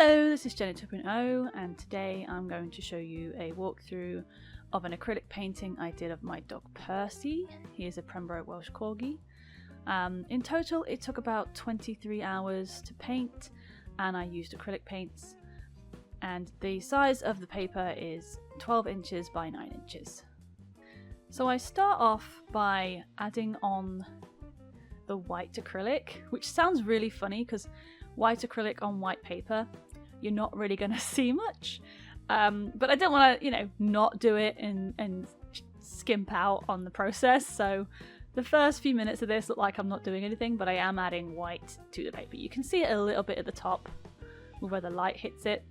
Hello, this is Jenny 2.0 and today I'm going to show you a walkthrough of an acrylic painting I did of my dog Percy. He is a pembroke welsh corgi. In total it took about 23 hours to paint and I used acrylic paints, and the size of the paper is 12 inches by 9 inches. So I start off by adding on the white acrylic, which sounds really funny because white acrylic on white paper, you're not really going to see much. But I don't want to, not do it and skimp out on the process. So the first few minutes of this look like I'm not doing anything, but I am adding white to the paper. You can see it a little bit at the top where the light hits it.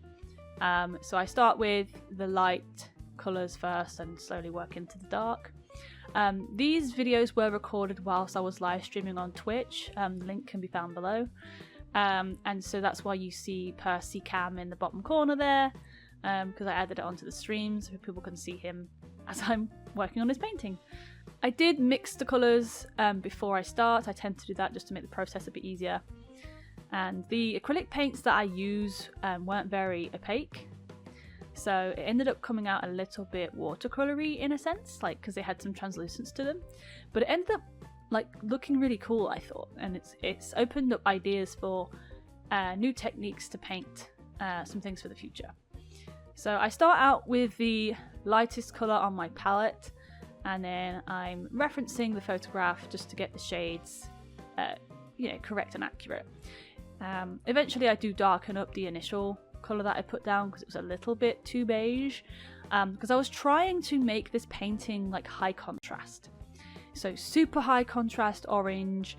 So I start with the light colours first and slowly work into the dark. These videos were recorded whilst I was live streaming on Twitch. The link can be found below. And so that's why you see Percy Cam in the bottom corner there, because I added it onto the stream so people can see him as I'm working on his painting. I did mix the colours before I start. I tend to do that just to make the process a bit easier. And the acrylic paints that I use weren't very opaque, so it ended up coming out a little bit watercolory in a sense, because they had some translucence to them, but it ended up looking really cool, I thought, and it's opened up ideas for new techniques to paint some things for the future. So I start out with the lightest colour on my palette, and then I'm referencing the photograph just to get the shades correct and accurate. Eventually I do darken up the initial colour that I put down because it was a little bit too beige, because I was trying to make this painting high contrast. So super high contrast orange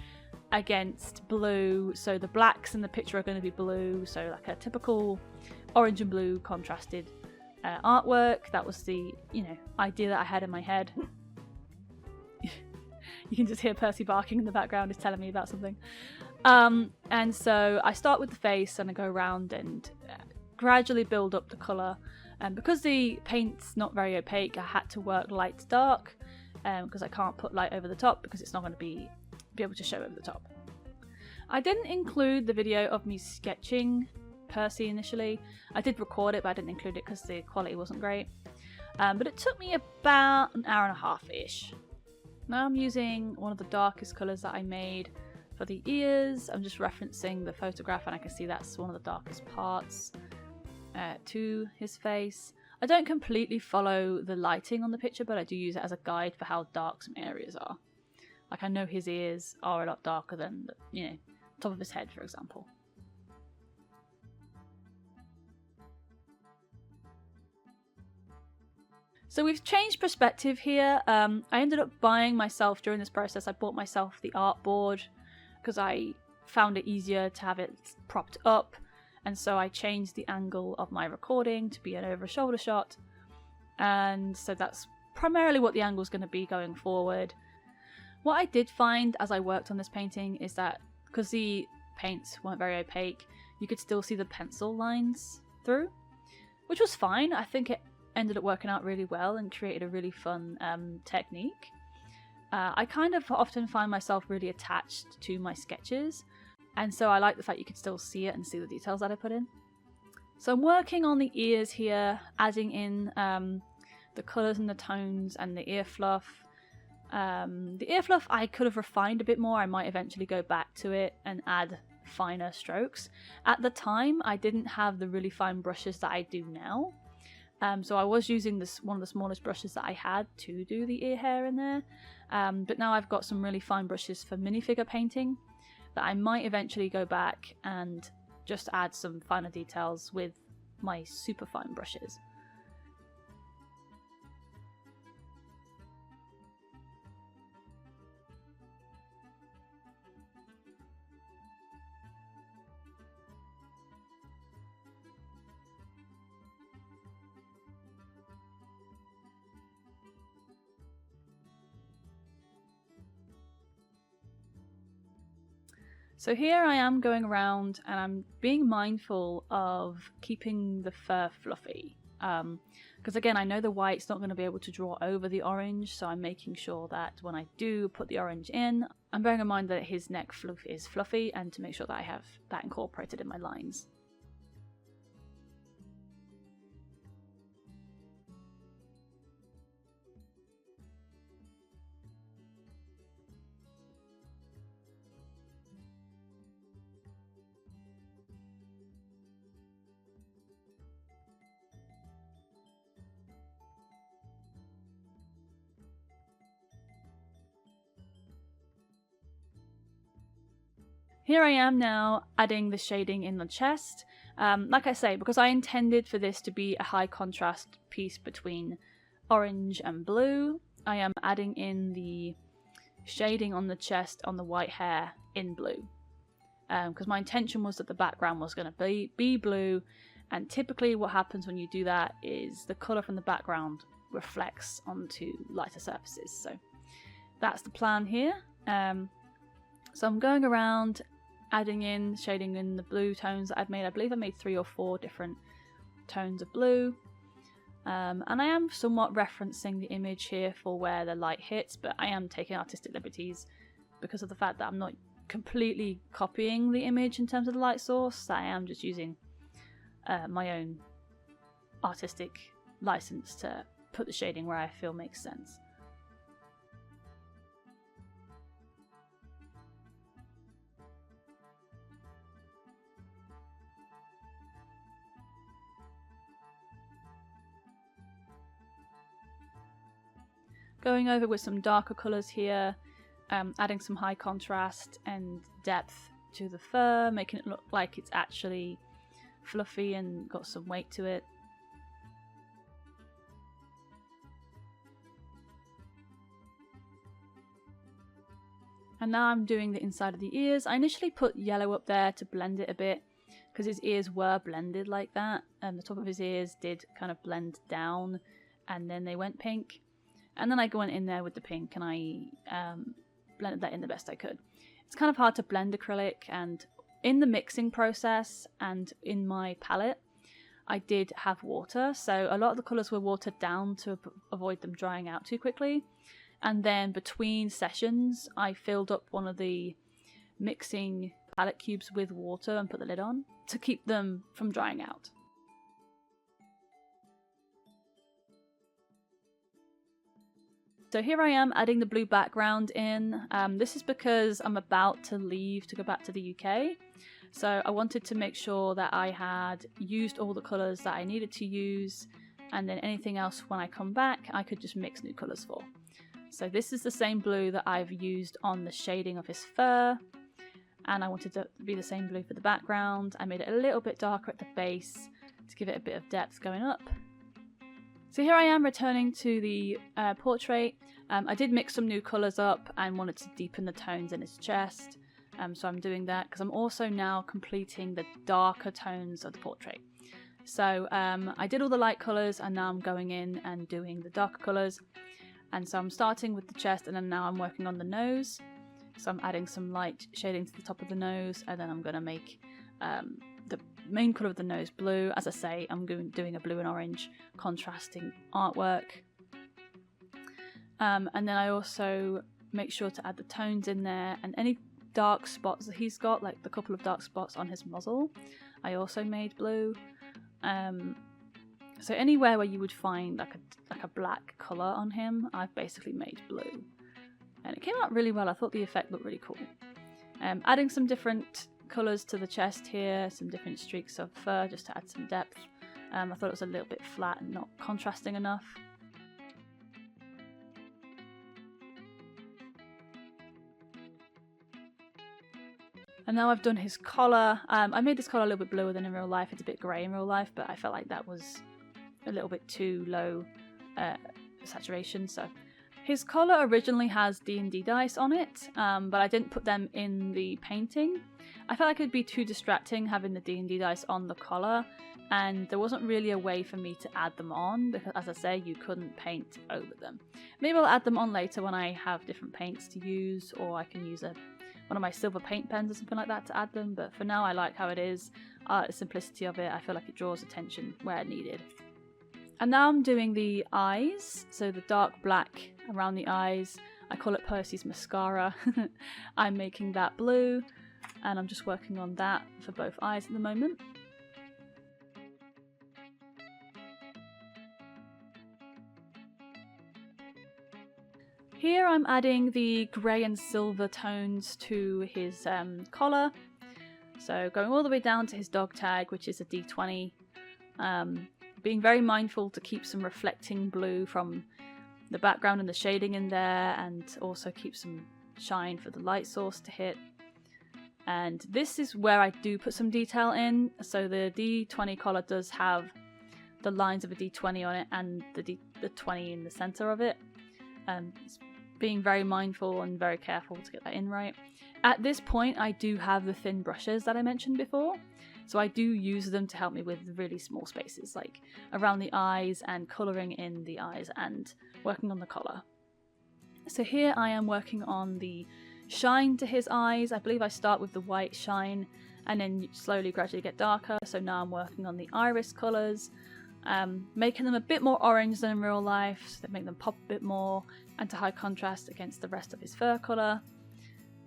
against blue, so the blacks in the picture are going to be blue, so a typical orange and blue contrasted artwork. That was the idea that I had in my head. You can just hear Percy barking in the background, is telling me about something. And so I start with the face and I go around and gradually build up the colour, and because the paint's not very opaque I had to work light to dark, because I can't put light over the top because it's not going to be able to show over the top. I didn't include the video of me sketching Percy initially. I did record it, but I didn't include it because the quality wasn't great. But it took me about an hour and a half-ish. Now I'm using one of the darkest colours that I made for the ears. I'm just referencing the photograph and I can see that's one of the darkest parts to his face. I don't completely follow the lighting on the picture, but I do use it as a guide for how dark some areas are. I know his ears are a lot darker than the top of his head, for example. So we've changed perspective here. I ended up buying myself, during this process, I bought myself the artboard because I found it easier to have it propped up. And so I changed the angle of my recording to be an over-shoulder shot. And so that's primarily what the angle is going to be going forward. What I did find as I worked on this painting is that because the paints weren't very opaque, you could still see the pencil lines through, which was fine. I think it ended up working out really well and created a really fun technique. I kind of often find myself really attached to my sketches, and so I like the fact you can still see it and see the details that I put in. So I'm working on the ears here, adding in the colours and the tones and the ear fluff. The ear fluff I could have refined a bit more. I might eventually go back to it and add finer strokes. At the time I didn't have the really fine brushes that I do now. So I was using one of the smallest brushes that I had to do the ear hair in there. But now I've got some really fine brushes for minifigure painting that I might eventually go back and just add some finer details with my super fine brushes. So here I am going around and I'm being mindful of keeping the fur fluffy. Because again, I know the white's not going to be able to draw over the orange, so I'm making sure that when I do put the orange in, I'm bearing in mind that his neck is fluffy and to make sure that I have that incorporated in my lines. Here I am now adding the shading in the chest. Like I say, because I intended for this to be a high contrast piece between orange and blue, I am adding in the shading on the chest on the white hair in blue. Because my intention was that the background was going to be blue, and typically what happens when you do that is the colour from the background reflects onto lighter surfaces. So that's the plan here. So I'm going around adding in shading in the blue tones that I've made. I believe I made 3 or 4 different tones of blue. And I am somewhat referencing the image here for where the light hits, but I am taking artistic liberties because of the fact that I'm not completely copying the image in terms of the light source. I am just using my own artistic license to put the shading where I feel makes sense. Going over with some darker colours here, adding some high contrast and depth to the fur, making it look like it's actually fluffy and got some weight to it. And now I'm doing the inside of the ears. I initially put yellow up there to blend it a bit because his ears were blended like that, and the top of his ears did kind of blend down and then they went pink. And then I went in there with the pink and I blended that in the best I could. It's kind of hard to blend acrylic, and in the mixing process and in my palette I did have water, so a lot of the colours were watered down to avoid them drying out too quickly. And then between sessions I filled up one of the mixing palette cubes with water and put the lid on to keep them from drying out. So here I am adding the blue background in. This is because I'm about to leave to go back to the UK. So I wanted to make sure that I had used all the colours that I needed to use, and then anything else when I come back I could just mix new colours for. So this is the same blue that I've used on the shading of his fur, and I wanted to be the same blue for the background. I made it a little bit darker at the base to give it a bit of depth going up. So here I am returning to the portrait. I did mix some new colours up and wanted to deepen the tones in his chest. So I'm doing that because I'm also now completing the darker tones of the portrait. So I did all the light colours and now I'm going in and doing the darker colours. And so I'm starting with the chest and then now I'm working on the nose. So I'm adding some light shading to the top of the nose, and then I'm going to make the main colour of the nose blue. As I say, I'm doing a blue and orange contrasting artwork. And then I also make sure to add the tones in there, and any dark spots that he's got, like the couple of dark spots on his muzzle, I also made blue. So anywhere where you would find like a black colour on him, I've basically made blue. And it came out really well. I thought the effect looked really cool. Adding some different colours to the chest here, some different streaks of fur just to add some depth. I thought it was a little bit flat and not contrasting enough. And now I've done his collar. I made this collar a little bit bluer than in real life. It's a bit grey in real life, but I felt like that was a little bit too low saturation. So his collar originally has D&D dice on it, but I didn't put them in the painting. I felt like it'd be too distracting having the D&D dice on the collar, and there wasn't really a way for me to add them on because, as I say, you couldn't paint over them. Maybe I'll add them on later when I have different paints to use, or I can use one of my silver paint pens or something like that to add them, but for now I like how it is. The simplicity of it, I feel like it draws attention where needed. And now I'm doing the eyes, so the dark black around the eyes. I call it Percy's mascara. I'm making that blue, and I'm just working on that for both eyes at the moment. Here I'm adding the grey and silver tones to his collar. So going all the way down to his dog tag, which is a D20. Being very mindful to keep some reflecting blue from the background and the shading in there, and also keep some shine for the light source to hit. And this is where I do put some detail in. So the D20 collar does have the lines of a D20 on it and the 20 in the center of it. It's being very mindful and very careful to get that in right. At this point, I do have the thin brushes that I mentioned before. So I do use them to help me with really small spaces, like around the eyes and colouring in the eyes and working on the collar. So here I am working on the shine to his eyes. I believe I start with the white shine and then slowly gradually get darker. So now I'm working on the iris colours, making them a bit more orange than in real life, so that make them pop a bit more and to high contrast against the rest of his fur colour.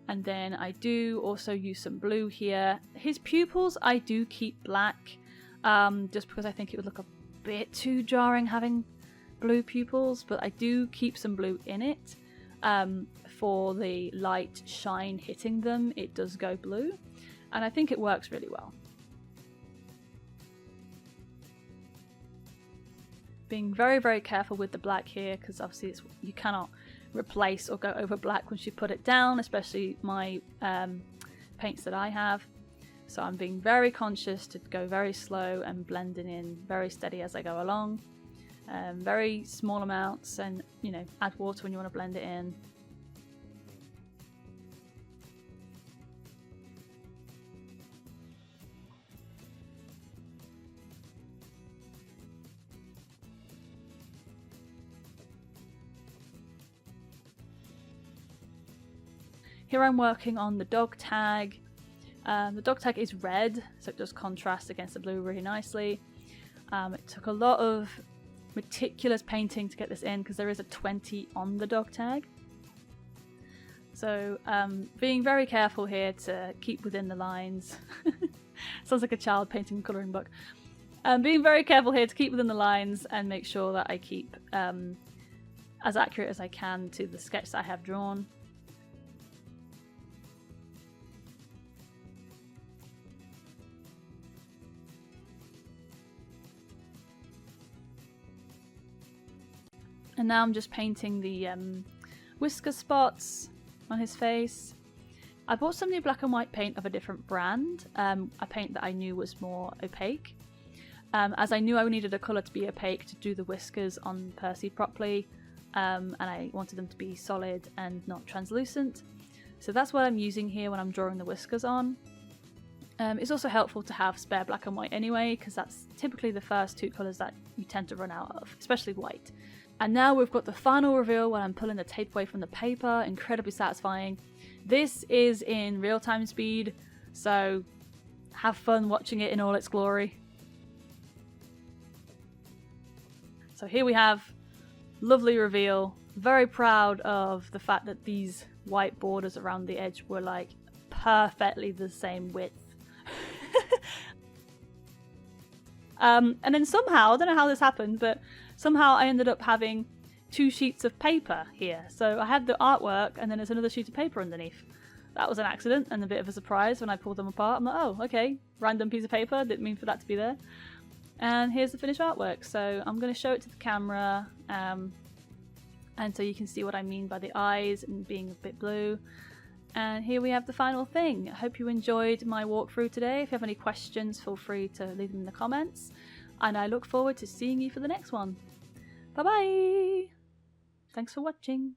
And then I do also use some blue here. His pupils I do keep black, just because I think it would look a bit too jarring having blue pupils, but I do keep some blue in it. For the light shine hitting them, it does go blue, and I think it works really well. Being very, very careful with the black here, because obviously you cannot replace or go over black once you put it down, especially my paints that I have. So I'm being very conscious to go very slow and blending in very steady as I go along. Very small amounts, and you know, add water when you want to blend it in. Here I'm working on the dog tag. The dog tag is red, so it does contrast against the blue really nicely. It took a lot of meticulous painting to get this in because there is a 20 on the dog tag. So being very careful here to keep within the lines. Sounds like a child painting colouring book. Being very careful here to keep within the lines and make sure that I keep as accurate as I can to the sketch that I have drawn. And now I'm just painting the whisker spots on his face. I bought some new black and white paint of a different brand, a paint that I knew was more opaque. As I knew I needed a colour to be opaque to do the whiskers on Percy properly, and I wanted them to be solid and not translucent. So that's what I'm using here when I'm drawing the whiskers on. It's also helpful to have spare black and white anyway, because that's typically the first two colours that you tend to run out of, especially white. And now we've got the final reveal when I'm pulling the tape away from the paper. Incredibly satisfying. This is in real-time speed, so have fun watching it in all its glory. So here we have lovely reveal. Very proud of the fact that these white borders around the edge were like perfectly the same width. And then somehow, I don't know how this happened, but somehow I ended up having two sheets of paper here. So I had the artwork and then there's another sheet of paper underneath. That was an accident and a bit of a surprise when I pulled them apart. I'm like, oh, okay, random piece of paper, didn't mean for that to be there. And here's the finished artwork. So I'm going to show it to the camera, and so you can see what I mean by the eyes and being a bit blue. And here we have the final thing. I hope you enjoyed my walkthrough today. If you have any questions, feel free to leave them in the comments. And I look forward to seeing you for the next one. Bye bye! Thanks for watching.